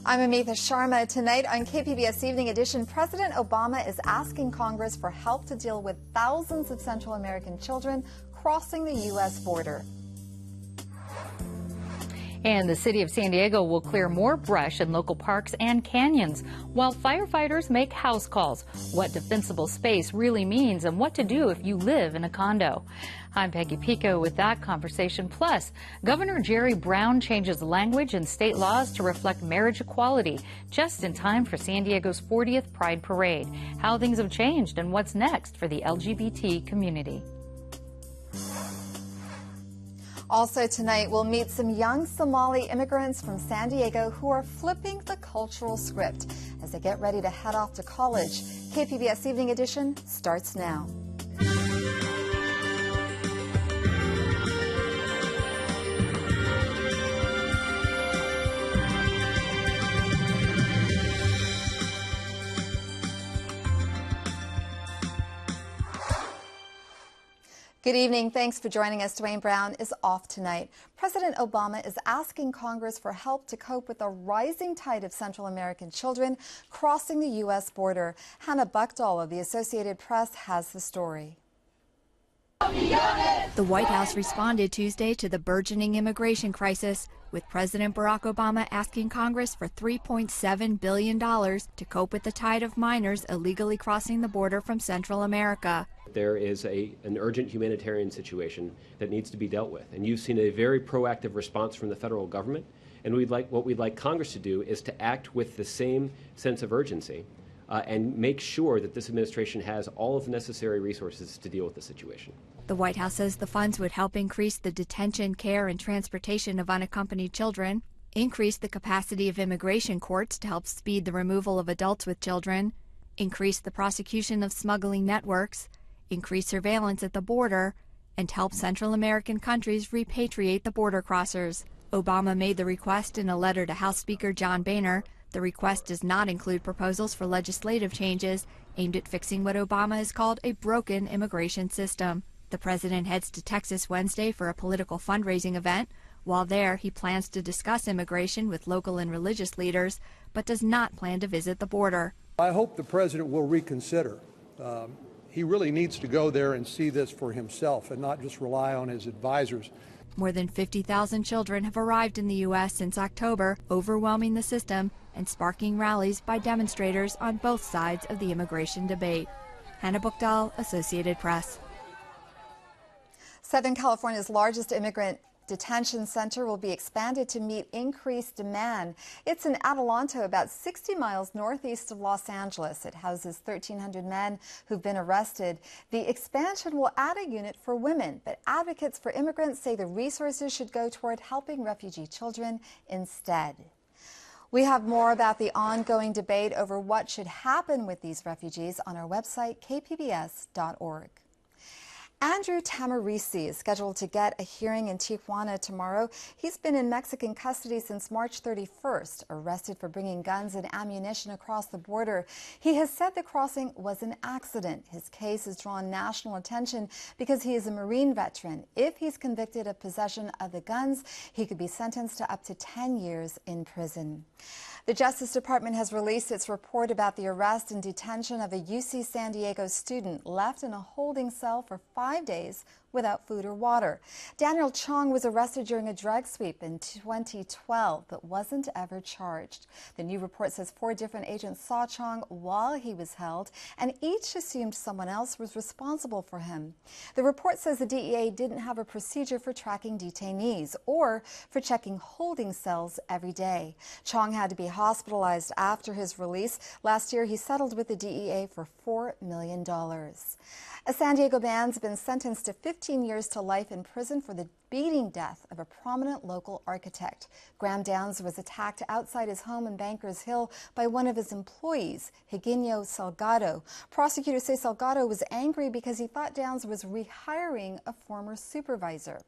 I'm Amitha Sharma. Tonight on KPBS Evening Edition, President Obama is asking Congress for help to deal with thousands of Central American children crossing the U.S. border. And the city of San Diego will clear more brush in local parks and canyons while firefighters make house calls. What defensible space really means and what to do if you live in a condo. I'm Peggy Pico with that conversation. Plus, Governor Jerry Brown changes language in state laws to reflect marriage equality just in time for San Diego's 40th Pride Parade. How things have changed and what's next for the LGBT community. Also tonight, we'll meet some young Somali immigrants from San Diego who are flipping the cultural script as they get ready to head off to college. KPBS Evening Edition starts now. Good evening. Thanks for joining us. Dwayne Brown is off tonight. President Obama is asking Congress for help to cope with a rising tide of Central American children crossing the U.S. border. Hannah Buchdahl of the Associated Press has the story. The White House responded Tuesday to the burgeoning immigration crisis, with President Barack Obama asking Congress for $3.7 billion to cope with the tide of minors illegally crossing the border from Central America. There is an urgent humanitarian situation that needs to be dealt with, and you've seen a very proactive response from the federal government, and what we'd like Congress to do is to act with the same sense of urgency and make sure that this administration has all of the necessary resources to deal with the situation. The White House says the funds would help increase the detention, care, and transportation of unaccompanied children, increase the capacity of immigration courts to help speed the removal of adults with children, increase the prosecution of smuggling networks, increase surveillance at the border, and help Central American countries repatriate the border crossers. Obama made the request in a letter to House Speaker John Boehner. The request does not include proposals for legislative changes aimed at fixing what Obama has called a broken immigration system. The president heads to Texas Wednesday for a political fundraising event. While there, he plans to discuss immigration with local and religious leaders, but does not plan to visit the border. I hope the president will reconsider. He really needs to go there and see this for himself and not just rely on his advisors. More than 50,000 children have arrived in the U.S. since October, overwhelming the system and sparking rallies by demonstrators on both sides of the immigration debate. Hannah Buchdahl, Associated Press. Southern California's largest immigrant detention center will be expanded to meet increased demand. It's in Adelanto, about 60 miles northeast of Los Angeles. It houses 1,300 men who've been arrested. The expansion will add a unit for women, but advocates for immigrants say the resources should go toward helping refugee children instead. We have more about the ongoing debate over what should happen with these refugees on our website, kpbs.org. Andrew Tamarisi is scheduled to get a hearing in Tijuana tomorrow. He's been in Mexican custody since March 31st, arrested for bringing guns and ammunition across the border. He has said the crossing was an accident. His case has drawn national attention because he is a Marine veteran. If he's convicted of possession of the guns, he could be sentenced to up to 10 years in prison. The Justice Department has released its report about the arrest and detention of a UC San Diego student left in a holding cell for 5 days without food or water. Daniel Chong was arrested during a drug sweep in 2012 but wasn't ever charged. The new report says 4 different agents saw Chong while he was held, and each assumed someone else was responsible for him. The report says the DEA didn't have a procedure for tracking detainees or for checking holding cells every day. Chong had to be hospitalized after his release. Last year, he settled with the DEA for $4 million. A San Diego man's been sentenced to 15 years to life in prison for the beating death of a prominent local architect. Graham Downs was attacked outside his home in Bankers Hill by one of his employees, Higinio Salgado. Prosecutors say Salgado was angry because he thought Downs was rehiring a former supervisor.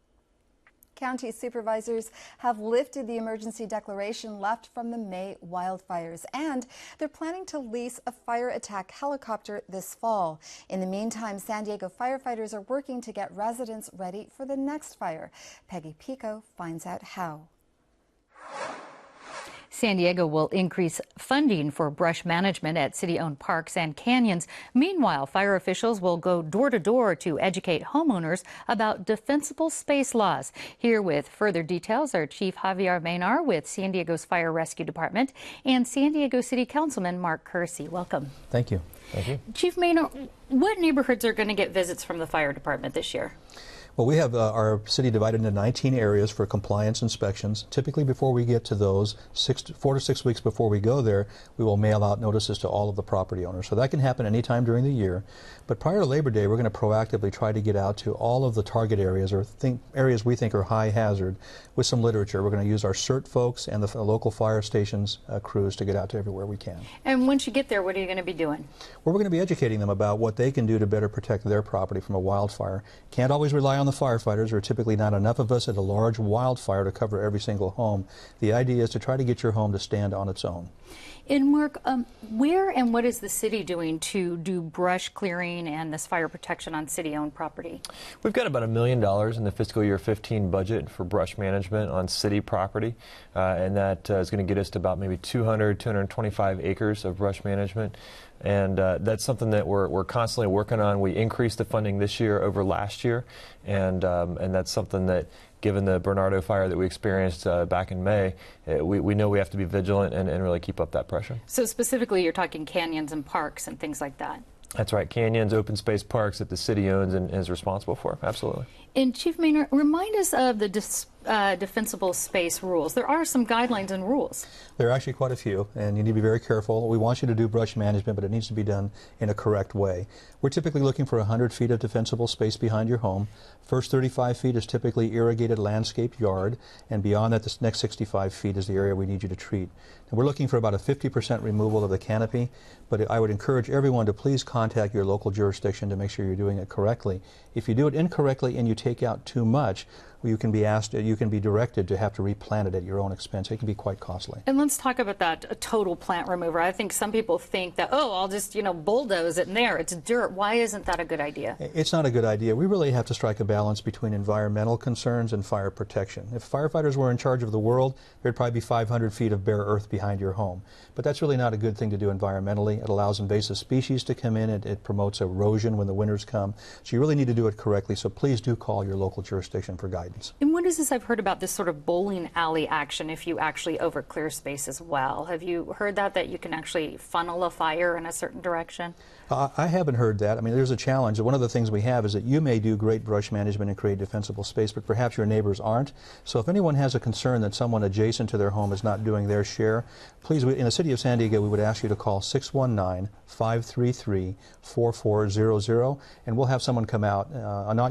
County supervisors have lifted the emergency declaration left from the May wildfires, and they're planning to lease a fire attack helicopter this fall. In the meantime, San Diego firefighters are working to get residents ready for the next fire. Peggy Pico finds out how. San Diego will increase funding for brush management at city-owned parks and canyons. Meanwhile, fire officials will go door to door to educate homeowners about defensible space laws. Here with further details are Chief Javier Maynard with San Diego's Fire Rescue Department and San Diego City Councilman Mark Kersey. Welcome. Thank you. Thank you. Chief Maynard, what neighborhoods are going to get visits from the fire department this year? Well, we have our city divided into 19 areas for compliance inspections. Typically, before we get to those, 4 to 6 weeks before we go there, we will mail out notices to all of the property owners. So that can happen anytime during the year. But prior to Labor Day, we're going to proactively try to get out to all of the target areas or areas we think are high hazard with some literature. We're going to use our CERT folks and the local fire stations crews to get out to everywhere we can. And once you get there, what are you going to be doing? Well, we're going to be educating them about what they can do to better protect their property from a wildfire. Can't always rely on the firefighters. There are typically not enough of us at a large wildfire to cover every single home. The idea is to try to get your home to stand on its own. And Mark, where and what is the city doing to do brush clearing and this fire protection on city-owned property? We've got about $1 million in the fiscal year 15 budget for brush management on city property, and that is going to get us to about maybe 225 acres of brush management. And that's something that we're constantly working on. We increased the funding this year over last year, and that's something that, given the Bernardo fire that we experienced back in May, we know we have to be vigilant and really keep up that pressure. So specifically, you're talking canyons and parks and things like that? That's right, canyons, open space parks that the city owns and is responsible for, absolutely. And Chief Maynard, remind us of the defensible space rules. There are some guidelines and rules. There are actually quite a few, and you need to be very careful. We want you to do brush management, but it needs to be done in a correct way. We're typically looking for 100 feet of defensible space behind your home. First 35 feet is typically irrigated landscape yard, and beyond that, this next 65 feet is the area we need you to treat. And we're looking for about a 50% removal of the canopy, but I would encourage everyone to please contact your local jurisdiction to make sure you're doing it correctly. If you do it incorrectly and you take out too much, you can be directed to have to replant it at your own expense. It can be quite costly. And let's talk about that total plant remover. I think some people think that, oh, I'll just, bulldoze it in there. It's dirt. Why isn't that a good idea? It's not a good idea. We really have to strike a balance between environmental concerns and fire protection. If firefighters were in charge of the world, there'd probably be 500 feet of bare earth behind your home. But that's really not a good thing to do environmentally. It allows invasive species to come in. It promotes erosion when the winters come. So you really need to do it correctly. So please do call your local jurisdiction for guidance. And what is this? I've heard about this sort of bowling alley action if you actually overclear space as well. Have you heard that you can actually funnel a fire in a certain direction? I haven't heard that. I mean, there's a challenge. One of the things we have is that you may do great brush management and create defensible space, but perhaps your neighbors aren't. So if anyone has a concern that someone adjacent to their home is not doing their share, please, in the city of San Diego, we would ask you to call 619-533-4400, and we'll have someone come out.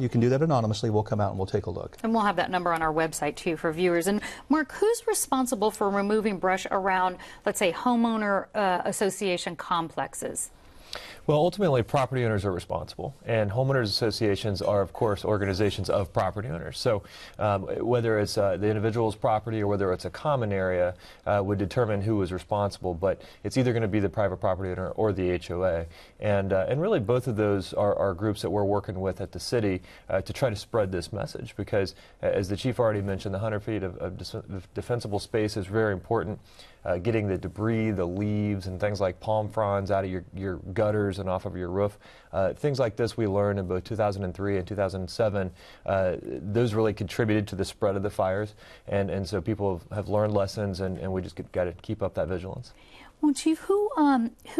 You can do that anonymously. We'll come out and we'll take a look. And we'll have that number on our website, too, for viewers. And Mark, who's responsible for removing brush around, let's say, homeowner association complexes? Well, ultimately, property owners are responsible, and homeowners associations are, of course, organizations of property owners. So whether it's the individual's property or whether it's a common area would determine who is responsible, but it's either going to be the private property owner or the HOA. And really, both of those are groups that we're working with at the city to try to spread this message, because, as the chief already mentioned, the 100 feet of defensible space is very important. Getting the debris, the leaves, and things like palm fronds out of your gutters and off of your roof. Things like this we learned in both 2003 and 2007. Those really contributed to the spread of the fires, and so people have learned lessons, and we just got to keep up that vigilance. Well, Chief, who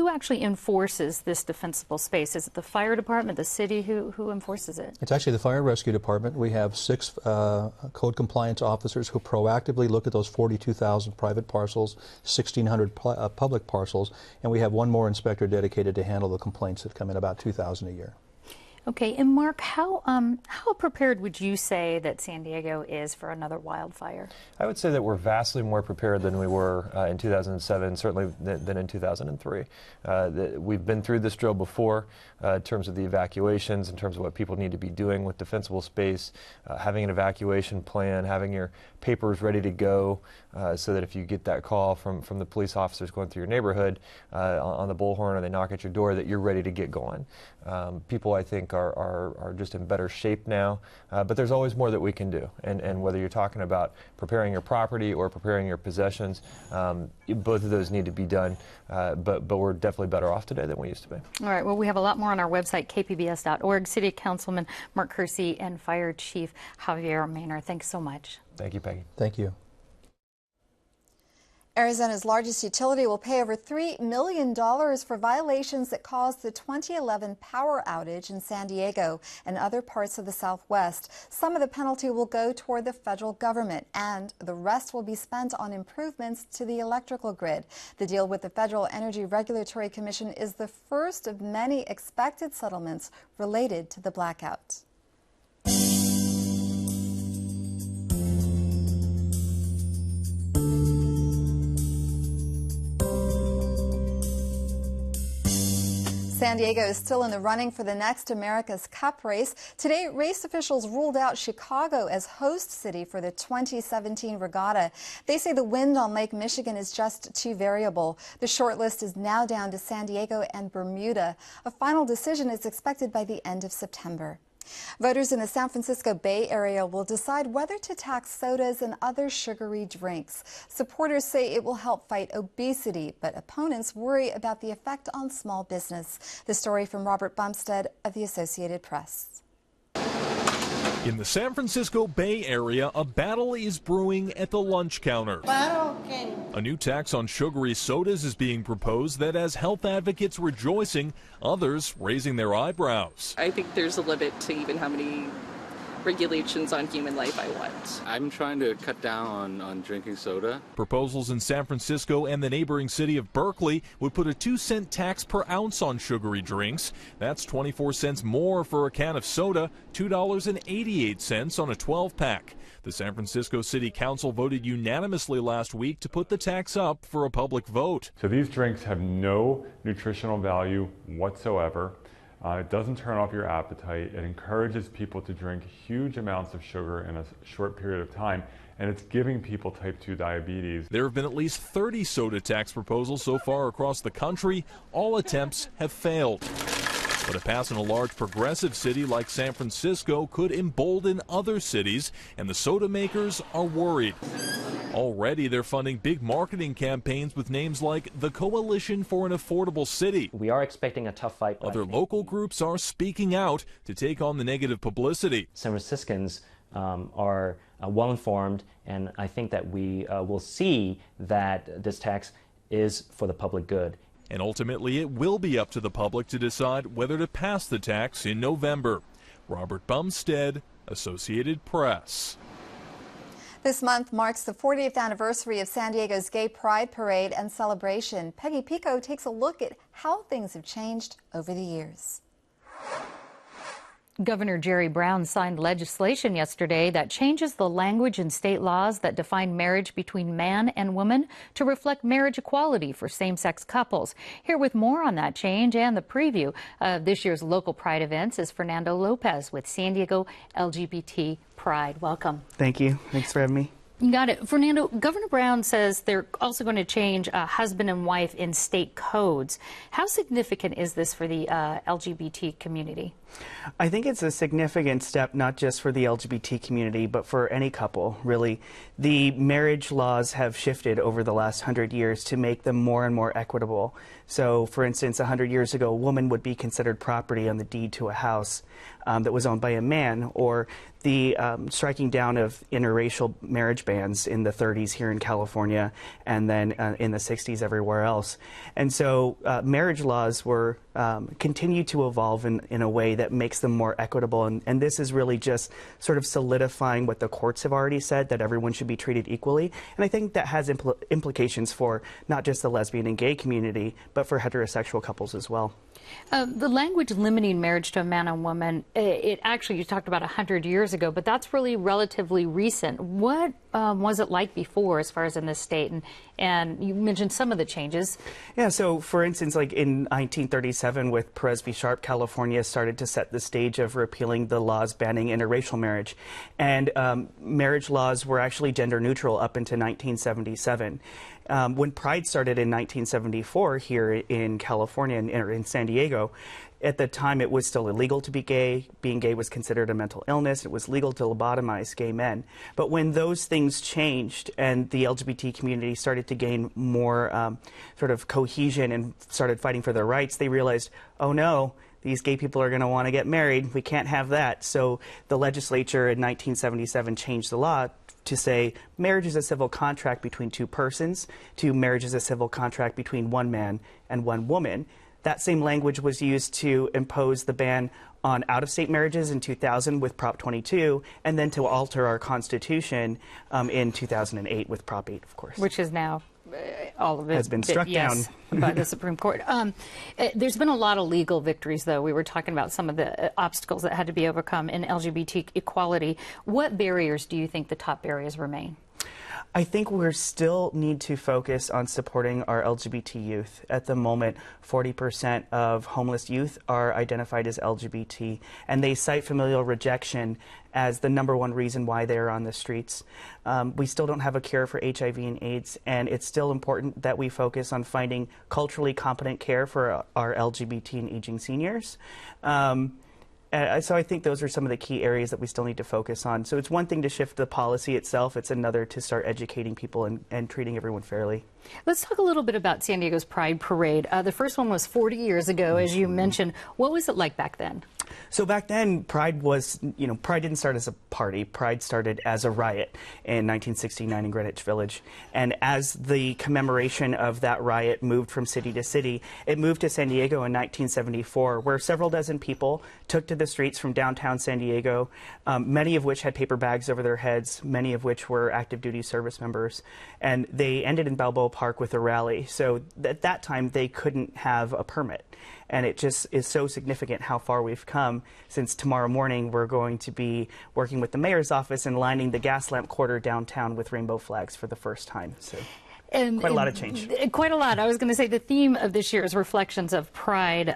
actually enforces this defensible space? Is it the fire department, the city? Who enforces it? It's actually the Fire Rescue Department. We have 6 code compliance officers who proactively look at those 42,000 private parcels, 1,600 public parcels, and we have one more inspector dedicated to handle the complaints that come in, about 2,000 a year. Okay, and Mark, how prepared would you say that San Diego is for another wildfire? I would say that we're vastly more prepared than we were in 2007, certainly than in 2003. We've been through this drill before in terms of the evacuations, in terms of what people need to be doing with defensible space, having an evacuation plan, having your papers ready to go, so that if you get that call from the police officers going through your neighborhood on the bullhorn, or they knock at your door, that you're ready to get going. People, I think, are just in better shape now, but there's always more that we can do. And whether you're talking about preparing your property or preparing your possessions, both of those need to be done, but we're definitely better off today than we used to be. All right, well, we have a lot more on our website, kpbs.org. City Councilman Mark Kersey and Fire Chief Javier Maynard, thanks so much. Thank you, Peggy. Thank you. Arizona's largest utility will pay over $3 million for violations that caused the 2011 power outage in San Diego and other parts of the Southwest. Some of the penalty will go toward the federal government, and the rest will be spent on improvements to the electrical grid. The deal with the Federal Energy Regulatory Commission is the first of many expected settlements related to the blackout. San Diego is still in the running for the next America's Cup race. Today, race officials ruled out Chicago as host city for the 2017 regatta. They say the wind on Lake Michigan is just too variable. The shortlist is now down to San Diego and Bermuda. A final decision is expected by the end of September. Voters in the San Francisco Bay Area will decide whether to tax sodas and other sugary drinks. Supporters say it will help fight obesity, but opponents worry about the effect on small business. The story from Robert Bumstead of the Associated Press. In the San Francisco Bay Area, a battle is brewing at the lunch counter. A new tax on sugary sodas is being proposed that has health advocates rejoicing, others raising their eyebrows. I think there's a limit to even how many regulations on human life I want. I'm trying to cut down on drinking soda. Proposals in San Francisco and the neighboring city of Berkeley would put a 2-cent tax per ounce on sugary drinks. That's 24 cents more for a can of soda, $2.88 on a 12-pack. The San Francisco City Council voted unanimously last week to put the tax up for a public vote. So these drinks have no nutritional value whatsoever. It doesn't turn off your appetite. It encourages people to drink huge amounts of sugar in a short period of time, and it's giving people type 2 diabetes. There have been at least 30 soda tax proposals so far across the country. All attempts have failed. But a pass in a large progressive city like San Francisco could embolden other cities, and the soda makers are worried. Already, they're funding big marketing campaigns with names like the Coalition for an Affordable City. We are expecting a tough fight. Other local groups are speaking out to take on the negative publicity. San Franciscans are well informed, and I think that we will see that this tax is for the public good. And ultimately, it will be up to the public to decide whether to pass the tax in November. Robert Bumstead, Associated Press. This month marks the 40th anniversary of San Diego's Gay Pride Parade and celebration. Peggy Pico takes a look at how things have changed over the years. Governor Jerry Brown signed legislation yesterday that changes the language in state laws that define marriage between man and woman to reflect marriage equality for same-sex couples. Here with more on that change and the preview of this year's local Pride events is Fernando Lopez with San Diego LGBT Pride. Welcome. Thank you. Thanks for having me. You got it. Fernando, Governor Brown says they're also going to change husband and wife in state codes. How significant is this for the LGBT community? I think it's a significant step, not just for the LGBT community, but for any couple, really. The marriage laws have shifted over the last 100 years to make them more and more equitable. So, for instance, 100 years ago, a woman would be considered property on the deed to a house that was owned by a man, or the striking down of interracial marriage bans in the 30s here in California, and then in the 60s everywhere else. And so marriage laws were continue to evolve in a way that makes them more equitable, and this is really just sort of solidifying what the courts have already said, that everyone should be treated equally. And I think that has implications for not just the lesbian and gay community, but for heterosexual couples as well. The language limiting marriage to a man and woman, it actually, you talked about 100 years ago, but that's really relatively recent. What was it like before as far as in this state? And you mentioned some of the changes. Yeah, so for instance, like in 1937 with Perez v. Sharp, California started to set the stage of repealing the laws banning interracial marriage. And marriage laws were actually gender neutral up into 1977. When Pride started in 1974 here in California, in San Diego, at the time it was still illegal to be gay. Being gay was considered a mental illness. It was legal to lobotomize gay men. But when those things changed and the LGBT community started to gain more sort of cohesion and started fighting for their rights, they realized, oh no, these gay people are going to want to get married. We can't have that. So the legislature in 1977 changed the law to say marriage is a civil contract between two persons, to marriage is a civil contract between one man and one woman. That same language was used to impose the ban on out-of-state marriages in 2000 with Prop 22, and then to alter our Constitution in 2008 with Prop 8, of course. Which is now, all of it has been struck down by the Supreme Court. There's been a lot of legal victories, though. We were talking about some of the obstacles that had to be overcome in LGBT equality. What barriers do you think the top barriers remain? I think we still need to focus on supporting our LGBT youth. At the moment, 40% of homeless youth are identified as LGBT, and they cite familial rejection as the #1 reason why they're on the streets. We still don't have a cure for HIV and AIDS, and it's still important that we focus on finding culturally competent care for our LGBT and aging seniors. So I think those are some of the key areas that we still need to focus on. So it's one thing to shift the policy itself. It's another to start educating people and treating everyone fairly. Let's talk a little bit about San Diego's Pride Parade. The first one was 40 years ago, as you mentioned. What was it like back then? So back then, Pride was, Pride didn't start as a party. Pride started as a riot in 1969 in Greenwich Village. And as the commemoration of that riot moved from city to city, it moved to San Diego in 1974, where several dozen people took to the streets from downtown San Diego, many of which had paper bags over their heads, many of which were active duty service members. And they ended in Balboa Park with a rally. So at that time, they couldn't have a permit. And it just is so significant how far we've come, since tomorrow morning we're going to be working with the mayor's office and lining the Gaslamp Quarter downtown with rainbow flags for the first time. So quite a lot of change. Quite a lot. I was going to say the theme of this year is Reflections of Pride.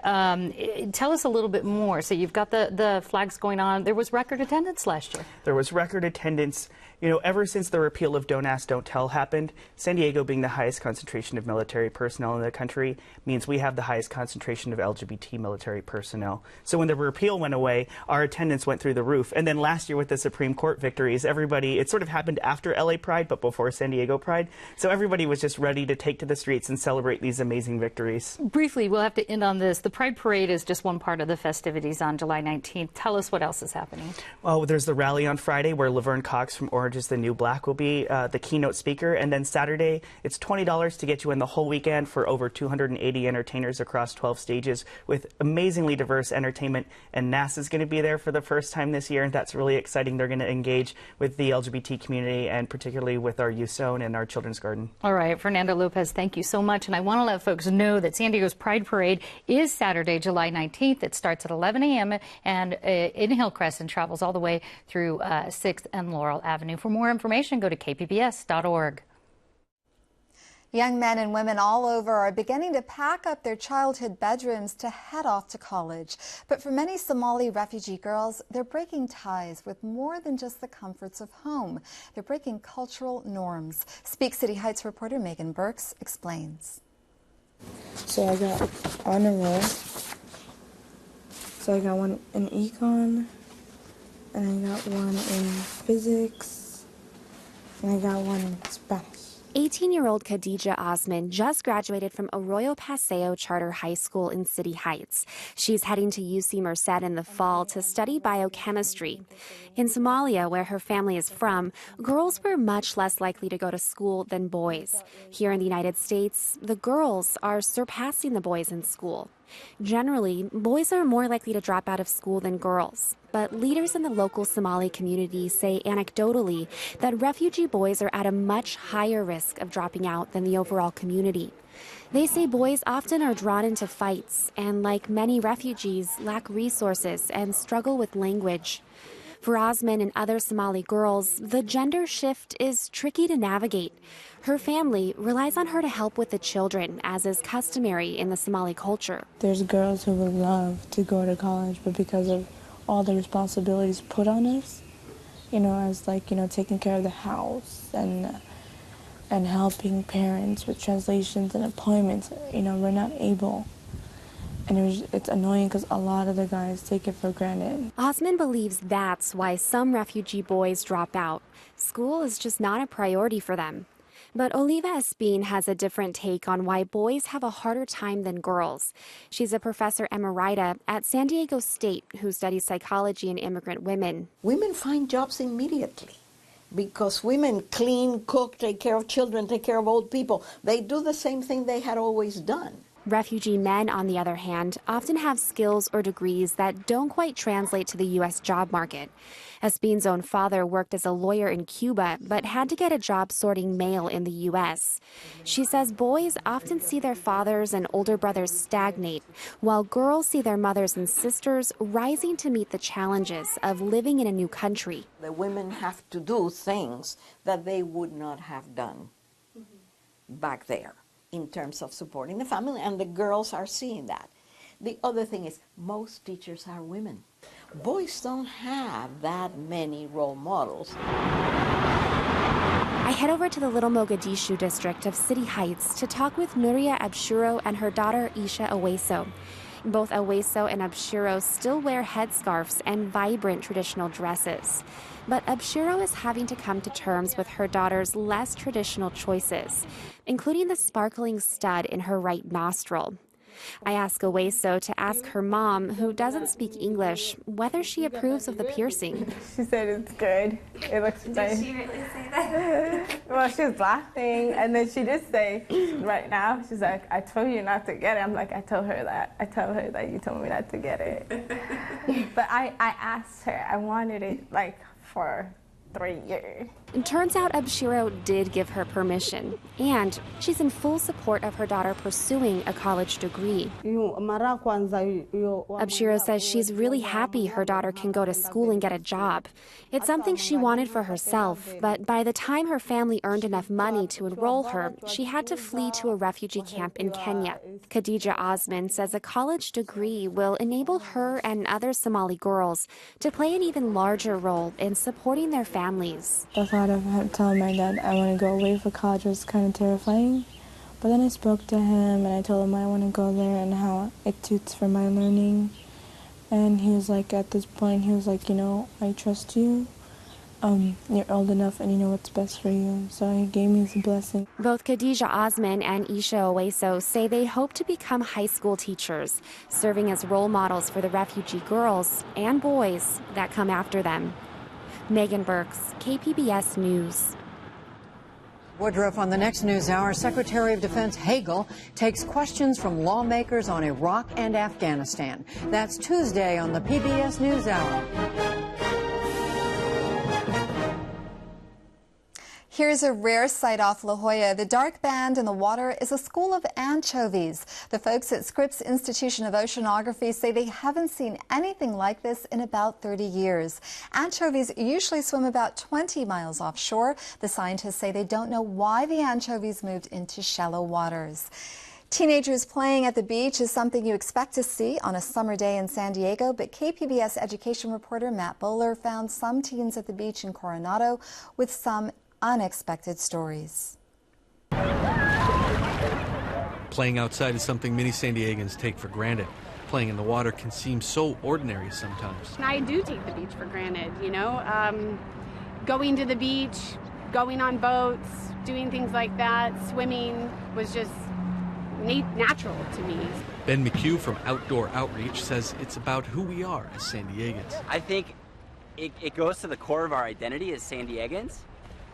Tell us a little bit more. So you've got the flags going on. There was record attendance last year. There was record attendance. Ever since the repeal of Don't Ask, Don't Tell happened, San Diego being the highest concentration of military personnel in the country means we have the highest concentration of LGBT military personnel. So when the repeal went away, our attendance went through the roof. And then last year with the Supreme Court victories, it sort of happened after LA Pride, but before San Diego Pride. So everybody was just ready to take to the streets and celebrate these amazing victories. Briefly, we'll have to end on this. The Pride Parade is just one part of the festivities on July 19th. Tell us what else is happening. Well, there's the rally on Friday where Laverne Cox from Orange is the New Black will be the keynote speaker. And then Saturday, it's $20 to get you in the whole weekend for over 280 entertainers across 12 stages with amazingly diverse entertainment. And NASA's going to be there for the first time this year, and that's really exciting. They're going to engage with the LGBT community and particularly with our youth zone and our children's garden. All right, Fernando Lopez, thank you so much. And I want to let folks know that San Diego's Pride Parade is Saturday, July 19th. It starts at 11 a.m. and in Hillcrest and travels all the way through 6th and Laurel Avenue. For more information, go to kpbs.org. Young men and women all over are beginning to pack up their childhood bedrooms to head off to college. But for many Somali refugee girls, they're breaking ties with more than just the comforts of home. They're breaking cultural norms. Speak City Heights reporter Megan Burks explains. So I got honor roll. So I got one in econ, and I got one in physics, and I got one in Spanish. 18-year-old Khadija Osman just graduated from Arroyo Paseo Charter High School in City Heights. She's heading to UC Merced in the fall to study biochemistry. In Somalia, where her family is from, girls were much less likely to go to school than boys. Here in the United States, the girls are surpassing the boys in school. Generally, boys are more likely to drop out of school than girls. But leaders in the local Somali community say anecdotally that refugee boys are at a much higher risk of dropping out than the overall community. They say boys often are drawn into fights and, like many refugees, lack resources and struggle with language. For Osman and other Somali girls, the gender shift is tricky to navigate. Her family relies on her to help with the children, as is customary in the Somali culture. There's girls who would love to go to college, but because of all the responsibilities put on us, as taking care of the house and helping parents with translations and appointments, we're not able. And it's annoying because a lot of the guys take it for granted. Osman believes that's why some refugee boys drop out. School is just not a priority for them. But Oliva Espin has a different take on why boys have a harder time than girls. She's a professor emerita at San Diego State who studies psychology and immigrant women. Women find jobs immediately because women clean, cook, take care of children, take care of old people. They do the same thing they had always done. Refugee men, on the other hand, often have skills or degrees that don't quite translate to the U.S. job market. Espin's own father worked as a lawyer in Cuba, but had to get a job sorting mail in the U.S. She says boys often see their fathers and older brothers stagnate, while girls see their mothers and sisters rising to meet the challenges of living in a new country. The women have to do things that they would not have done back there in terms of supporting the family, and the girls are seeing that. The other thing is most teachers are women. Boys don't have that many role models. I head over to the Little Mogadishu district of City Heights to talk with Nuria Abshiro and her daughter Isha Aweso. Both Aweso and Abshiro still wear headscarves and vibrant traditional dresses. But Abshiro is having to come to terms with her daughter's less traditional choices, including the sparkling stud in her right nostril. I ask Aweso to ask her mom, who doesn't speak English, whether she approves of the piercing. She said it's good. It looks nice. Did she really say that? Well, she was laughing, and then she did say, right now, she's like, I told you not to get it. I'm like, I told her that. I told her that you told me not to get it. But I asked her. I wanted it, for 3 years. It turns out Abshiro did give her permission, and she's in full support of her daughter pursuing a college degree. Abshiro says she's really happy her daughter can go to school and get a job. It's something she wanted for herself, but by the time her family earned enough money to enroll her, she had to flee to a refugee camp in Kenya. Khadija Osman says a college degree will enable her and other Somali girls to play an even larger role in supporting their families. The thought of telling my dad I want to go away for college was kind of terrifying. But then I spoke to him and I told him I want to go there and how it suits for my learning. And he was like, at this point, he was like, I trust you. You're old enough and you know what's best for you. So he gave me his blessing. Both Khadija Osman and Isha Aweso say they hope to become high school teachers, serving as role models for the refugee girls and boys that come after them. Megan Burks, KPBS News. Woodruff on the next news hour. Secretary of Defense Hagel takes questions from lawmakers on Iraq and Afghanistan. That's Tuesday on the PBS NewsHour. Here's a rare sight off La Jolla. The dark band in the water is a school of anchovies. The folks at Scripps Institution of Oceanography say they haven't seen anything like this in about 30 years. Anchovies usually swim about 20 miles offshore. The scientists say they don't know why the anchovies moved into shallow waters. Teenagers playing at the beach is something you expect to see on a summer day in San Diego, but KPBS education reporter Matt Bowler found some teens at the beach in Coronado with some unexpected stories. Playing outside is something many San Diegans take for granted. Playing in the water can seem so ordinary sometimes. I do take the beach for granted, going to the beach, going on boats, doing things like that, swimming was just natural to me. Ben McHugh from Outdoor Outreach says it's about who we are as San Diegans. I think it goes to the core of our identity as San Diegans.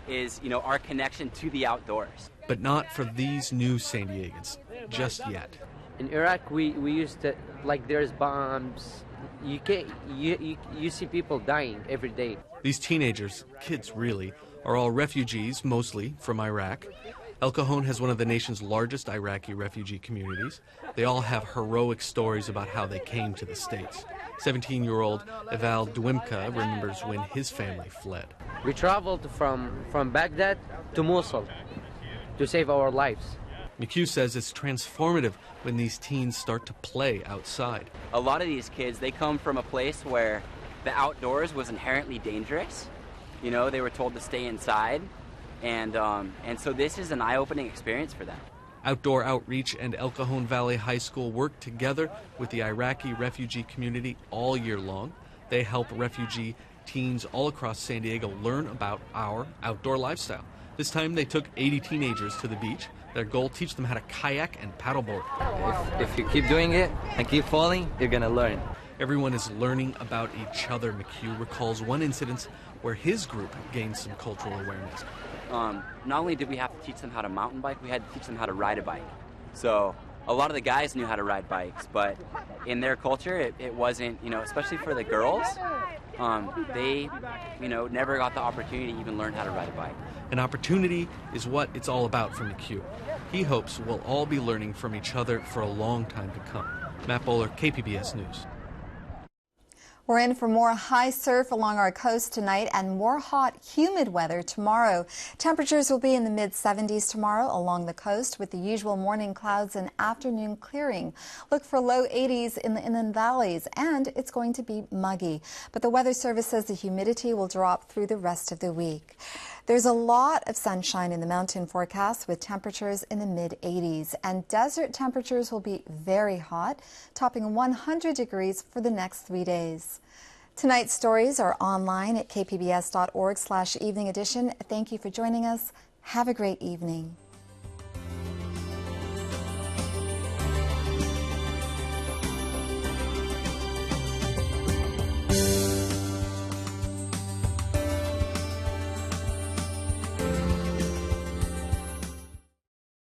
Is, our connection to the outdoors. But not for these new San Diegans, just yet. In Iraq, we used to, there's bombs. You see people dying every day. These teenagers, kids really, are all refugees, mostly from Iraq. El Cajon has one of the nation's largest Iraqi refugee communities. They all have heroic stories about how they came to the States. 17-year-old Eval Duimka remembers when his family fled. We traveled from Baghdad to Mosul to save our lives. McHugh says it's transformative when these teens start to play outside. A lot of these kids, they come from a place where the outdoors was inherently dangerous. You know, they were told to stay inside, and so this is an eye-opening experience for them. Outdoor Outreach and El Cajon Valley High School work together with the Iraqi refugee community all year long. They help refugee teens all across San Diego learn about our outdoor lifestyle. This time they took 80 teenagers to the beach. Their goal, teach them how to kayak and paddleboard. If you keep doing it and keep falling, you're gonna learn. Everyone is learning about each other. McHugh recalls one incident where his group gained some cultural awareness. Not only did we have to teach them how to mountain bike, we had to teach them how to ride a bike. So a lot of the guys knew how to ride bikes, but in their culture, it wasn't, you know, especially for the girls, they, you know, never got the opportunity to even learn how to ride a bike. An opportunity is what it's all about for McHugh. He hopes we'll all be learning from each other for a long time to come. Matt Bowler, KPBS News. We're in for more high surf along our coast tonight and more hot, humid weather tomorrow. Temperatures will be in the mid-70s tomorrow along the coast with the usual morning clouds and afternoon clearing. Look for low 80s in the inland valleys, and it's going to be muggy. But the Weather Service says the humidity will drop through the rest of the week. There's a lot of sunshine in the mountain forecast with temperatures in the mid-80s, and desert temperatures will be very hot, topping 100 degrees for the next 3 days. Tonight's stories are online at kpbs.org/evening edition. Thank you for joining us. Have a great evening.